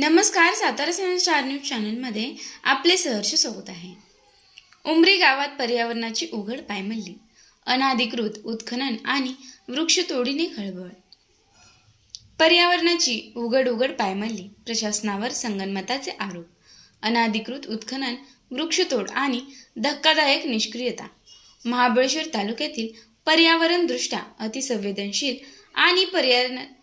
नमस्कार. सातारा समाचार न्यूज चॅनलमध्ये आपले सहर्ष स्वागत आहे. उमरी गावात पर्यावरणाची उघड पायमल्ली, अनाधिकृत उत्खनन आणि वृक्षतोडीने खळबळ. पर्यावरणाची उघड पायमल्ली, प्रशासनावर संगनमताचे आरोप, अनाधिकृत उत्खनन, वृक्षतोड आणि धक्कादायक निष्क्रियता. महाबळेश्वर तालुक्यातील पर्यावरणदृष्ट्या अतिसंवेदनशील आणि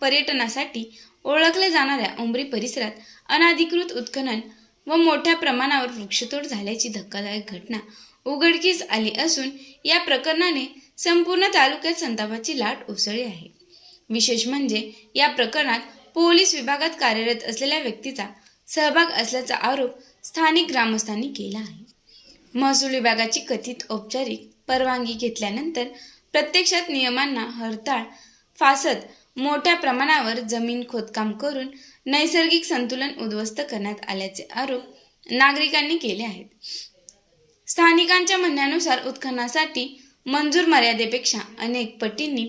पर्यटनासाठी ओळखल्या जाणाऱ्या उमरी परिसरात अनाधिकृत उत्खनन व मोठ्या प्रमाणावर वृक्षतोड झाल्याची धक्कादायक घटना उघडकीस आली असून या प्रकरणाने संपूर्ण तालुक्यात संतापाची लाट उसळली आहे. विशेष म्हणजे या प्रकरणात पोलीस विभागात कार्यरत असलेल्या व्यक्तीचा सहभाग असल्याचा आरोप स्थानिक ग्रामस्थांनी केला आहे. महसूल विभागाची कथित औपचारिक परवानगी घेतल्यानंतर प्रत्यक्षात नियमांना हरताळ फासत मोठ्या प्रमाणावर जमीन खोदकाम करून नैसर्गिक संतुलन उद्ध्वस्त करण्यात आल्याचे आरोप नागरिकांनी केले आहेत. स्थानिकांच्या म्हणण्यानुसार उत्खननासाठी मंजूर मर्यादेपेक्षा अनेक पटींनी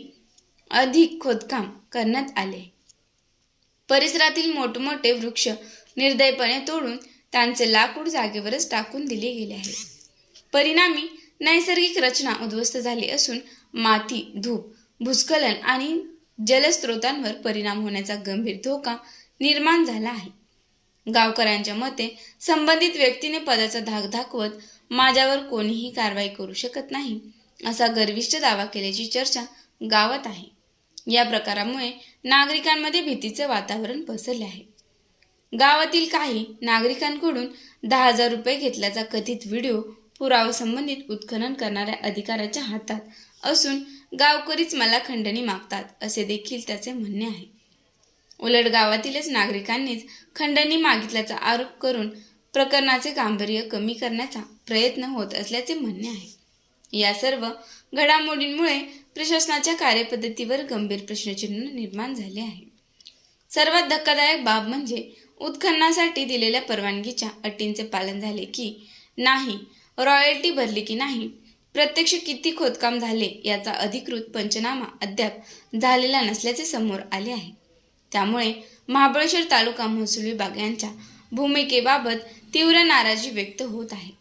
अधिक खोदकाम करण्यात आले. परिसरातील मोठमोठे वृक्ष निर्दयपणे तोडून त्यांचे लाकूड जागेवरच टाकून दिले गेले आहे. परिणामी नैसर्गिक रचना उद्ध्वस्त झाली असून माती, धूप, भूस्खलन आणि जलस्रोतांवर परिणाम होण्याचा गंभीर धोका निर्माण झाला आहे. गावकऱ्यांच्या मते संबंधित व्यक्तीने पदाचा धाक दाखवत माझ्यावर कोणीही कारवाई करू शकत नाही असा गर्विष्ठ दावा केल्याची चर्चा गावात आहे. या प्रकारामुळे नागरिकांमध्ये भीतीचे वातावरण पसरले आहे. गावातील काही नागरिकांकडून 10,000 रुपये घेतल्याचा कथित व्हिडिओ पुरावा संबंधित उत्खनन करणाऱ्या अधिकाऱ्याच्या हातात असून गावकरीच मला खंडणी मागतात असे देखील त्याचे म्हणणे आहे. उलट गावातीलच नागरिकांनीच खंडणी मागितल्याचा आरोप करून प्रकरणाचे गांभीर्य कमी करण्याचा प्रयत्न होत असल्याचे म्हणणे आहे. या सर्व घडामोडींमुळे प्रशासनाच्या कार्यपद्धतीवर गंभीर प्रश्नचिन्ह निर्माण झाले आहे. सर्वात धक्कादायक बाब म्हणजे उत्खननासाठी दिलेल्या परवानगीच्या अटींचे पालन झाले की नाही, रॉयल्टी भरली की नाही, प्रत्यक्ष किती खोदकाम झाले याचा अधिकृत पंचनामा अद्याप झालेला नसल्याचे समोर आले आहे. त्यामुळे महाबळेश्वर तालुका महसूल विभाग यांच्या भूमिकेबाबत तीव्र नाराजी व्यक्त होत आहे.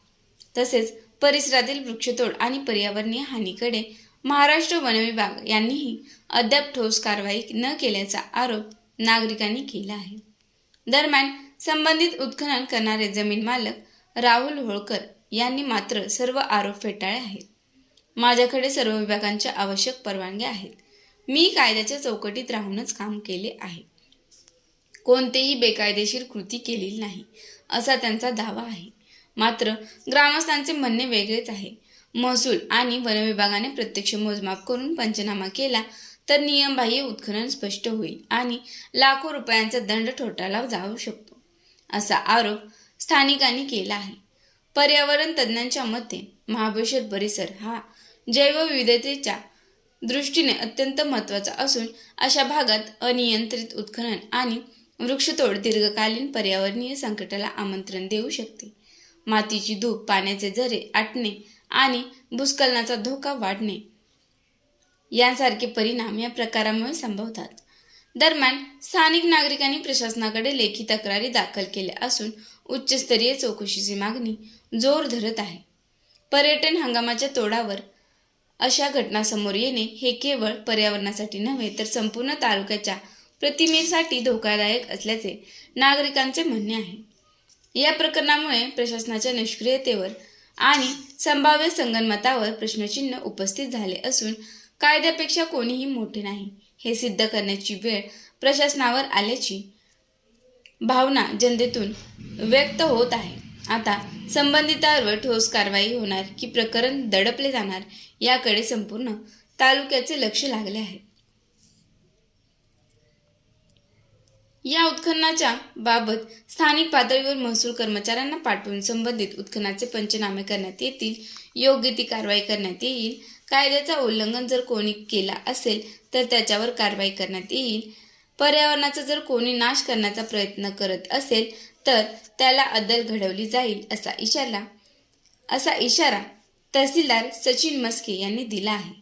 तसेच परिसरातील वृक्षतोड आणि पर्यावरणीय हानीकडे महाराष्ट्र वन विभाग यांनीही अद्याप ठोस कारवाई न केल्याचा आरोप नागरिकांनी केला आहे. दरम्यान संबंधित उत्खनन करणारे जमीन मालक राहुल होळकर यांनी मात्र सर्व आरोप फेटाळले आहेत. माझ्याकडे सर्व विभागांच्या आवश्यक परवानग्या आहेत. मी कायद्याच्या चौकटीत राहूनच काम केले आहे. कोणतेही बेकायदेशीर कृती केलेली नाही असा त्यांचा दावा आहे. मात्र ग्रामस्थांचे म्हणणे वेगळेच आहे. महसूल आणि वन विभागाने प्रत्यक्ष मोजमाप करून पंचनामा केला तर नियमबाह्य उत्खनन स्पष्ट होईल आणि लाखो रुपयांचा दंड ठोठावला जाऊ शकतो असा आरोप स्थानिकांनी केला आहे. पर्यावरण तज्ज्ञांच्या मते महाबळेश्वर परिसर हा जैवविविधतेच्या दृष्टीने अत्यंत महत्त्वाचा असून अशा भागात अनियंत्रित उत्खनन आणि वृक्षतोड दीर्घकालीन पर्यावरणीय संकटाला आमंत्रण देऊ शकते. मातीची धूप, पाण्याचे झरे आटणे आणि भूस्खलनाचा धोका वाढणे यांसारखे परिणाम या प्रकारामुळे संभवतात. दरम्यान स्थानिक नागरिकांनी प्रशासनाकडे लेखी तक्रारी दाखल केल्या असून उच्चस्तरीय चौकशीची मागणी जोर धरत आहे. पर्यटन हंगामाच्या तोडावर अशा घटना समोर येणे हे केवळ पर्यावरणासाठी नव्हे तर संपूर्ण तालुक्याच्या प्रतिमेसाठी धोकादायक असल्याचे नागरिकांचे म्हणणे आहे. या प्रकरणामुळे प्रशासनाच्या निष्क्रियतेवर आणि संभाव्य संगनमतावर प्रश्नचिन्ह उपस्थित झाले असून कायद्यापेक्षा कोणीही मोठे नाही हे सिद्ध करण्याची वेळ प्रशासनावर आल्याची भावना जनतेतून व्यक्त होत आहे. आता संबंधितांवर ठोस कारवाई होणार की प्रकरण दडपले जाणार याकडे संपूर्ण तालुक्याचे लक्ष लागले आहे. या उत्खननाच्या बाबत स्थानिक पातळीवर महसूल कर्मचाऱ्यांना पाठवून संबंधित उत्खननाचे पंचनामे करण्यात येतील. योग्य ती कारवाई करण्यात येईल. कायद्याचा उल्लंघन जर कोणी केला असेल तर त्याच्यावर कारवाई करण्यात येईल. पर्यावरणाचा जर कोणी नाश करण्याचा प्रयत्न करत असेल तर त्याला अद्दल घडवली जाईल असा इशारा तहसीलदार सचिन मस्के यांनी दिला आहे.